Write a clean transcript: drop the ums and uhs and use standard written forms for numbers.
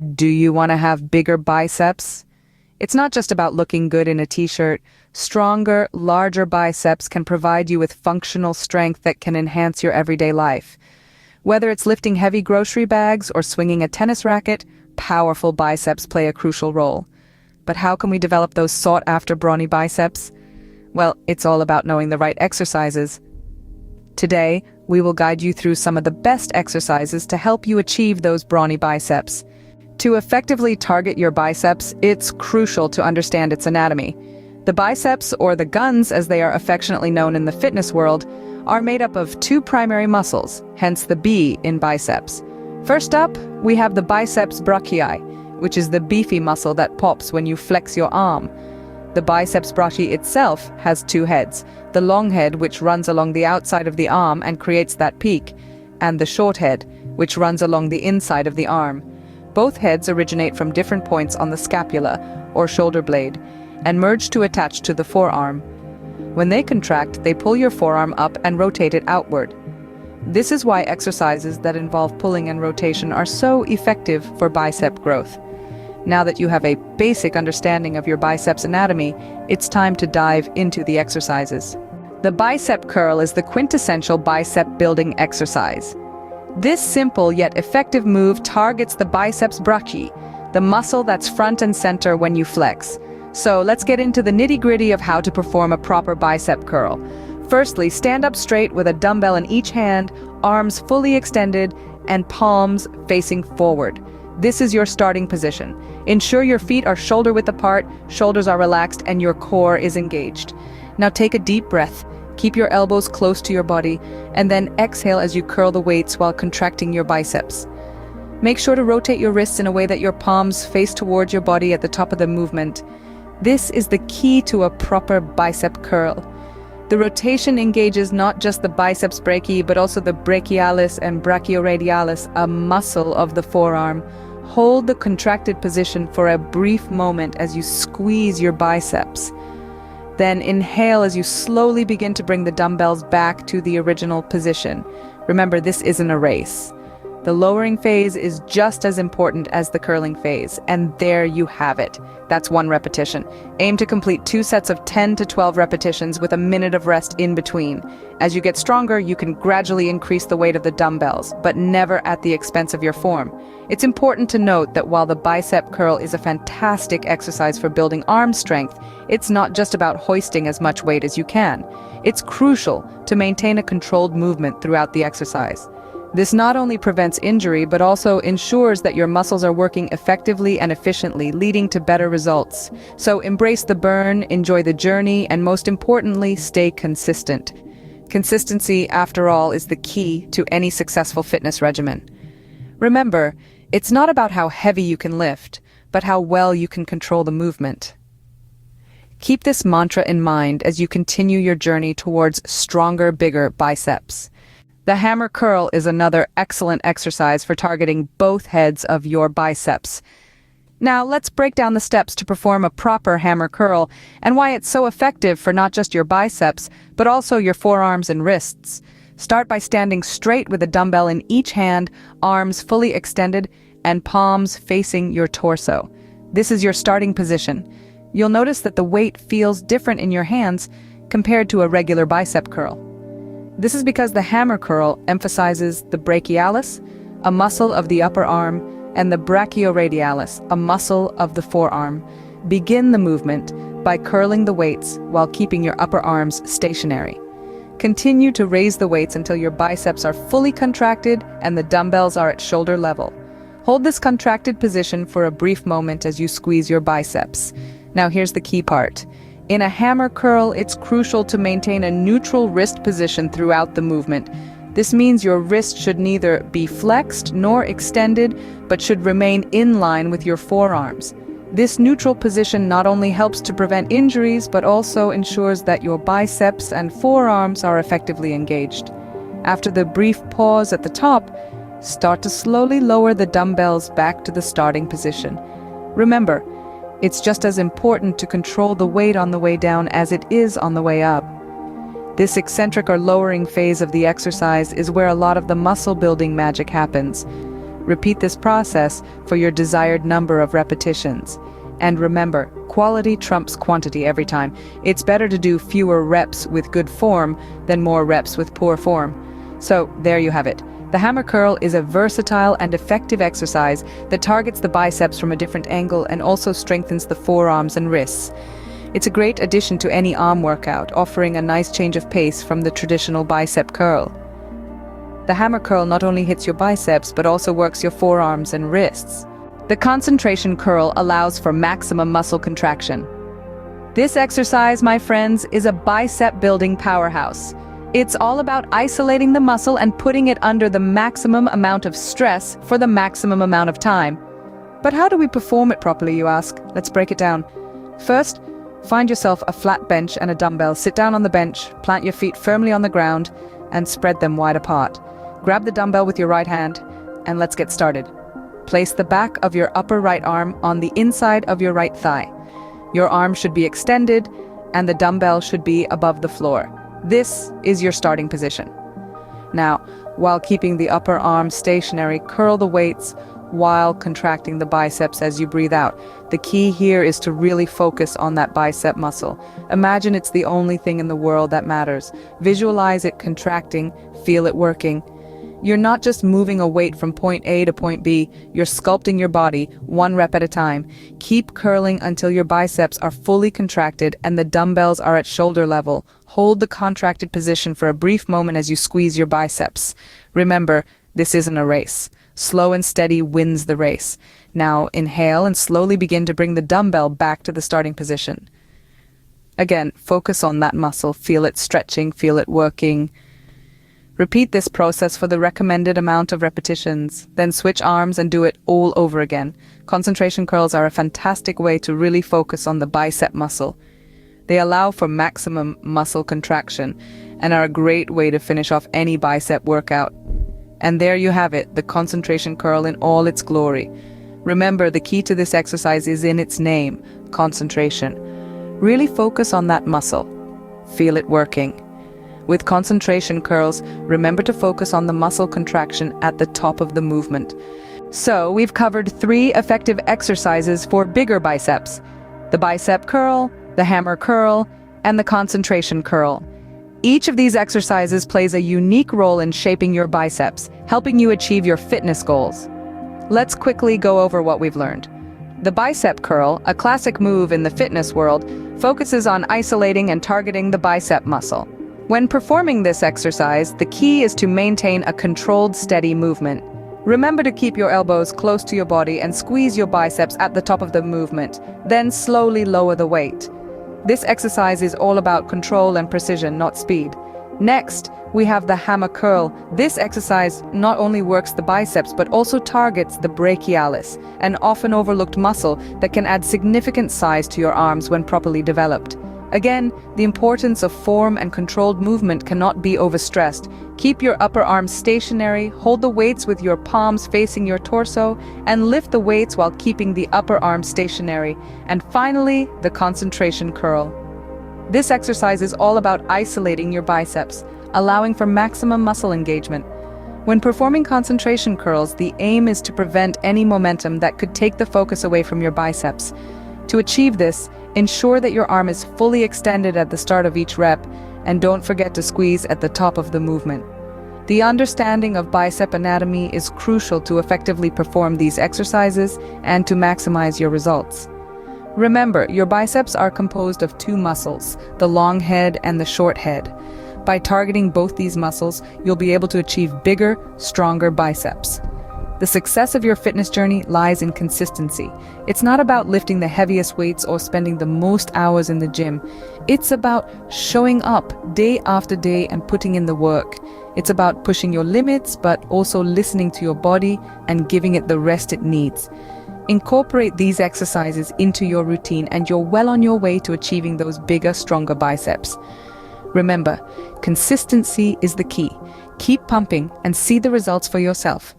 Do you want to have bigger biceps? It's not just about looking good in a t-shirt. Stronger, larger biceps can provide you with functional strength that can enhance your everyday life. Whether it's lifting heavy grocery bags or swinging a tennis racket, powerful biceps play a crucial role. But how can we develop those sought-after brawny biceps? Well, it's all about knowing the right exercises. Today, we will guide you through some of the best exercises to help you achieve those brawny biceps. To effectively target your biceps, it's crucial to understand its anatomy. The biceps, or the guns as they are affectionately known in the fitness world, are made up of two primary muscles, hence the B in biceps. First up, we have the biceps brachii, which is the beefy muscle that pops when you flex your arm. The biceps brachii itself has two heads, the long head which runs along the outside of the arm and creates that peak, and the short head, which runs along the inside of the arm. Both heads originate from different points on the scapula, or shoulder blade, and merge to attach to the forearm. When they contract, they pull your forearm up and rotate it outward. This is why exercises that involve pulling and rotation are so effective for bicep growth. Now that you have a basic understanding of your biceps anatomy, it's time to dive into the exercises. The bicep curl is the quintessential bicep building exercise. This simple yet effective move targets the biceps brachii, the muscle that's front and center when you flex. So let's get into the nitty-gritty of how to perform a proper bicep curl. Firstly, stand up straight with a dumbbell in each hand, arms fully extended, and palms facing forward. This is your starting position. Ensure your feet are shoulder-width apart, shoulders are relaxed, and your core is engaged. Now take a deep breath. Keep your elbows close to your body, and then exhale as you curl the weights while contracting your biceps. Make sure to rotate your wrists in a way that your palms face towards your body at the top of the movement. This is the key to a proper bicep curl. The rotation engages not just the biceps brachii, but also the brachialis and brachioradialis, a muscle of the forearm. Hold the contracted position for a brief moment as you squeeze your biceps. Then inhale as you slowly begin to bring the dumbbells back to the original position. Remember, this isn't a race. The lowering phase is just as important as the curling phase, and there you have it. That's one repetition. Aim to complete 2 sets of 10 to 12 repetitions with a minute of rest in between. As you get stronger, you can gradually increase the weight of the dumbbells, but never at the expense of your form. It's important to note that while the bicep curl is a fantastic exercise for building arm strength, it's not just about hoisting as much weight as you can. It's crucial to maintain a controlled movement throughout the exercise. This not only prevents injury, but also ensures that your muscles are working effectively and efficiently, leading to better results. So embrace the burn, enjoy the journey, and most importantly, stay consistent. Consistency, after all, is the key to any successful fitness regimen. Remember, it's not about how heavy you can lift, but how well you can control the movement. Keep this mantra in mind as you continue your journey towards stronger, bigger biceps. The hammer curl is another excellent exercise for targeting both heads of your biceps. Now, let's break down the steps to perform a proper hammer curl and why it's so effective for not just your biceps, but also your forearms and wrists. Start by standing straight with a dumbbell in each hand, arms fully extended, and palms facing your torso. This is your starting position. You'll notice that the weight feels different in your hands compared to a regular bicep curl. This is because the hammer curl emphasizes the brachialis, a muscle of the upper arm, and the brachioradialis, a muscle of the forearm. Begin the movement by curling the weights while keeping your upper arms stationary. Continue to raise the weights until your biceps are fully contracted and the dumbbells are at shoulder level. Hold this contracted position for a brief moment as you squeeze your biceps. Now here's the key part. In a hammer curl, it's crucial to maintain a neutral wrist position throughout the movement. This means your wrist should neither be flexed nor extended, but should remain in line with your forearms. This neutral position not only helps to prevent injuries, but also ensures that your biceps and forearms are effectively engaged. After the brief pause at the top, start to slowly lower the dumbbells back to the starting position. Remember, it's just as important to control the weight on the way down as it is on the way up. This eccentric or lowering phase of the exercise is where a lot of the muscle building magic happens. Repeat this process for your desired number of repetitions. And remember, quality trumps quantity every time. It's better to do fewer reps with good form than more reps with poor form. So, there you have it. The hammer curl is a versatile and effective exercise that targets the biceps from a different angle and also strengthens the forearms and wrists. It's a great addition to any arm workout, offering a nice change of pace from the traditional bicep curl. The hammer curl not only hits your biceps, but also works your forearms and wrists. The concentration curl allows for maximum muscle contraction. This exercise, my friends, is a bicep-building powerhouse. It's all about isolating the muscle and putting it under the maximum amount of stress for the maximum amount of time. But how do we perform it properly, you ask? Let's break it down. First, find yourself a flat bench and a dumbbell. Sit down on the bench, plant your feet firmly on the ground, and spread them wide apart. Grab the dumbbell with your right hand, and let's get started. Place the back of your upper right arm on the inside of your right thigh. Your arm should be extended, and the dumbbell should be above the floor. This is your starting position. Now, while keeping the upper arm stationary, curl the weights while contracting the biceps as you breathe out. The key here is to really focus on that bicep muscle. Imagine it's the only thing in the world that matters. Visualize it contracting, feel it working. You're not just moving a weight from point A to point B, you're sculpting your body, one rep at a time. Keep curling until your biceps are fully contracted and the dumbbells are at shoulder level. Hold the contracted position for a brief moment as you squeeze your biceps. Remember, this isn't a race. Slow and steady wins the race. Now inhale and slowly begin to bring the dumbbell back to the starting position. Again, focus on that muscle, feel it stretching, feel it working. Repeat this process for the recommended amount of repetitions, then switch arms and do it all over again. Concentration curls are a fantastic way to really focus on the bicep muscle. They allow for maximum muscle contraction and are a great way to finish off any bicep workout. And there you have it, the concentration curl in all its glory. Remember, the key to this exercise is in its name, concentration. Really focus on that muscle. Feel it working. With concentration curls, remember to focus on the muscle contraction at the top of the movement. So, we've covered 3 effective exercises for bigger biceps: the bicep curl, the hammer curl, and the concentration curl. Each of these exercises plays a unique role in shaping your biceps, helping you achieve your fitness goals. Let's quickly go over what we've learned. The bicep curl, a classic move in the fitness world, focuses on isolating and targeting the bicep muscle. When performing this exercise, the key is to maintain a controlled, steady movement. Remember to keep your elbows close to your body and squeeze your biceps at the top of the movement, then slowly lower the weight. This exercise is all about control and precision, not speed. Next, we have the hammer curl. This exercise not only works the biceps but also targets the brachialis, an often overlooked muscle that can add significant size to your arms when properly developed. Again, the importance of form and controlled movement cannot be overstressed. Keep your upper arms stationary, hold the weights with your palms facing your torso, and lift the weights while keeping the upper arm stationary. And finally, the concentration curl. This exercise is all about isolating your biceps, allowing for maximum muscle engagement. When performing concentration curls, the aim is to prevent any momentum that could take the focus away from your biceps. To achieve this, ensure that your arm is fully extended at the start of each rep, and don't forget to squeeze at the top of the movement. The understanding of bicep anatomy is crucial to effectively perform these exercises and to maximize your results. Remember, your biceps are composed of 2 muscles, the long head and the short head. By targeting both these muscles, you'll be able to achieve bigger, stronger biceps. The success of your fitness journey lies in consistency. It's not about lifting the heaviest weights or spending the most hours in the gym. It's about showing up day after day and putting in the work. It's about pushing your limits, but also listening to your body and giving it the rest it needs. Incorporate these exercises into your routine and you're well on your way to achieving those bigger, stronger biceps. Remember, consistency is the key. Keep pumping and see the results for yourself.